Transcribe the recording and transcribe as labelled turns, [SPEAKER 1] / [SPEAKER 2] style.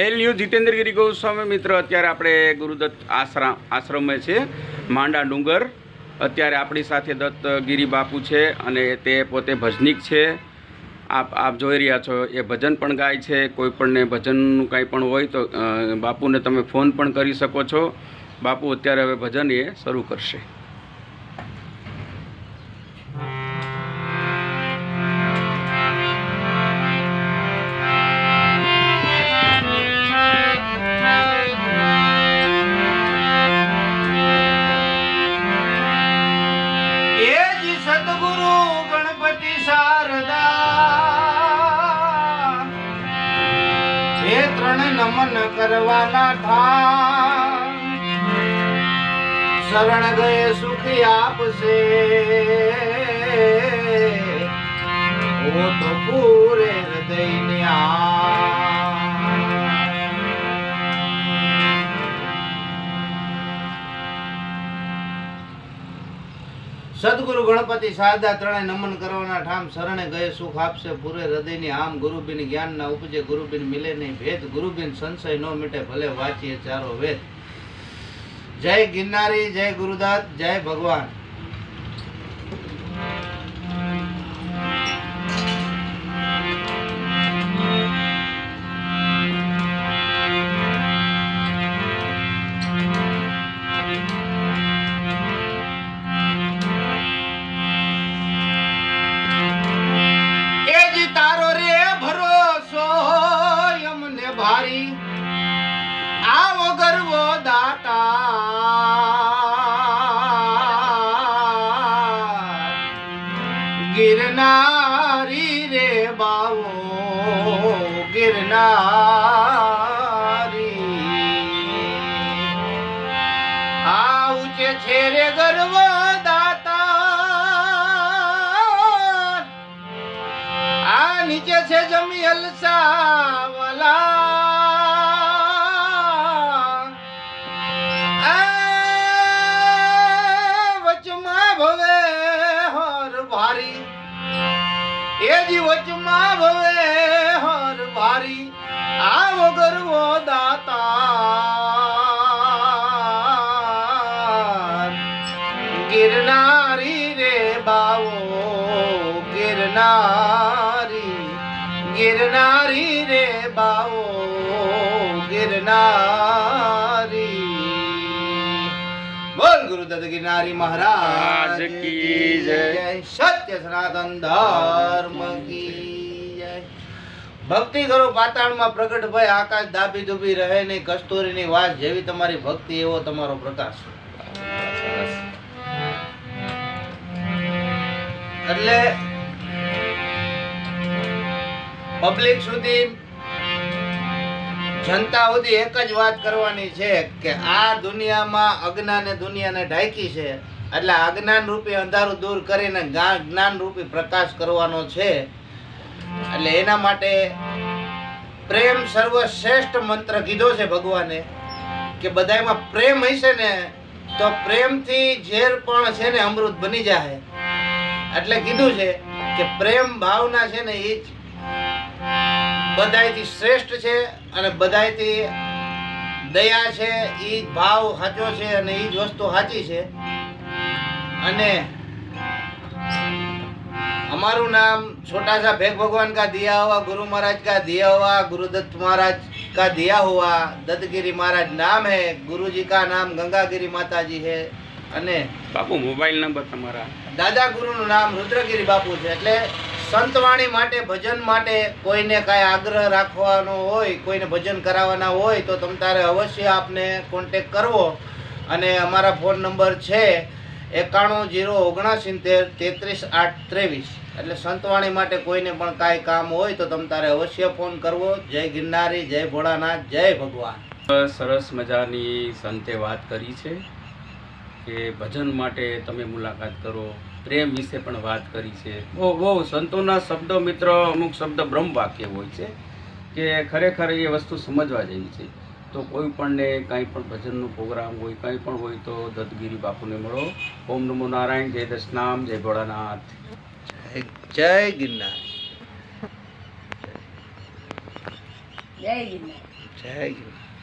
[SPEAKER 1] L news Jitendragiri Goswami મિત્ર, અત્યારે આપણે ગુરુદત્ત આશ્રમે છે, માંડા ડુંગર. અત્યારે આપણી સાથે દત્તગીરી બાપુ છે અને તે પોતે ભજનિક છે. આપ જોઈ રહ્યા છો, એ ભજન પણ ગાય છે. કોઈ પણને ભજનનું કાંઈ પણ હોય તો બાપુને તમે ફોન પણ કરી શકો છો. બાપુ અત્યારે હવે ભજન એ શરૂ કરશે.
[SPEAKER 2] સદગુરુ ગણપતિ શારદા એ ત્રણ નમન કરવાના થા, શરણ ગયે સુખી આપશે ઓ તો પૂરે હૃદયને સદગુરુ ગણપતિ શારદા ત્રણે નમન કરવાના ઠામ, શરણે ગયે સુખ આપશે પૂરે હૃદયની આમ. ગુરુબિન જ્ઞાન ના ઉપજે, ગુરુબિન મિલે નહીં ભેદ, ગુરુબિન સંશય નો મિટે ભલે વાંચીએ ચારો વેદ. જય ગિરનારી, જય ગુરુદત્ત, જય ભગવાન. આવો ગરવો દાતા ગિરનારી રે બાવો ગિરનારી. આ ઊંચે છે રે ગરવો દાતા, આ નીચે છે જમી અલસા વાલા. એ જીવચમાં ભવે હર ભારી, આવો ગરવો દાતા ગિરનારી રે બાવો ગિરનારી, ગિરનારી રે બાવો ગિરનારી. બોલ ગુરુદત્ત ગિરનારી મહારાજ કી જય. સત્ય સનાતન ધર્મ કી જય. ભક્તિ કરો પાતાળમાં પ્રગટ ભય, આકાશ દાબી દુબી રહે નહીં, કસ્તુરીની વાત જેવી તમારી ભક્તિ એવો તમારો પ્રકાશ. એટલે પબ્લિક સુધી, જનતા સુધી એક જ વાત કરવાની છે કે આ દુનિયામાં અજ્ઞાને દુનિયાને ઢાંકી છે, એટલે અજ્ઞાન રૂપી અંધારું દૂર કરીને જ્ઞાન રૂપી પ્રકાશ કરવાનો છે. એટલે એના માટે પ્રેમ સર્વશ્રેષ્ઠ મંત્ર કીધો છે ભગવાને, કે બધામાં પ્રેમ હશે ને તો પ્રેમથી ઝેર પણ છે ને અમૃત બની જાય. એટલે કીધું છે કે પ્રેમ ભાવના છે ને એ જ બધાયથી શ્રેષ્ઠ છે, અને બધાયથી દયા છે એ ભાવ સાચો છે, અને એ જ વસ્તુ સાચી છે. અને हमारू नाम छोटा सा भेग भगवान का दिया हुआ, गुरु महाराज का दिया हुआ, गुरुदत्त महाराज का दिया हुआ दत्तगिरी महाराज नाम है. गुरु जी का नाम गंगागिरी माता जी है. અને
[SPEAKER 1] બાપુ મોબાઈલ નંબર તમારા?
[SPEAKER 2] દાદા ગુરુનું નામ રુદ્રગીરી બાપુ છે. એટલે સંતવાણી માટે, ભજન માટે કોઈને કાંઈ આગ્રહ રાખવાનો હોય, કોઈને ભજન કરાવવાના હોય તો તમ તારે અવશ્ય આપને કોન્ટેક કરવો. અને અમારા ફોન નંબર છે 9109733823. એટલે સંતવાણી માટે કોઈને પણ કાંઈ કામ હોય તો તમ તારે અવશ્ય ફોન કરવો. જય ગિરનારી, જય ભોળાનાથ, જય ભગવાન.
[SPEAKER 1] સરસ મજાની સંતે વાત કરી છે કે ભજન માટે તમે મુલાકાત કરો. પ્રેમ વિશે પણ વાત કરી છે. બહુ સંતોના શબ્દો મિત્ર, અમુક શબ્દ બ્રહ્મ વાક્ય હોય છે કે ખરેખર એ વસ્તુ સમજવા જેવી છે. તો કોઈ પણને કાંઈ પણ ભજનનો પ્રોગ્રામ હોય, કંઈ પણ હોય તો દત્તગીરી બાપુને મળો. ઓમ નમો નારાયણ, જય દશનામ, જય ભોળાનાથ,
[SPEAKER 2] જય ગિરનાર.
[SPEAKER 3] જય ગિરનાર.
[SPEAKER 2] જય ગિરનાર.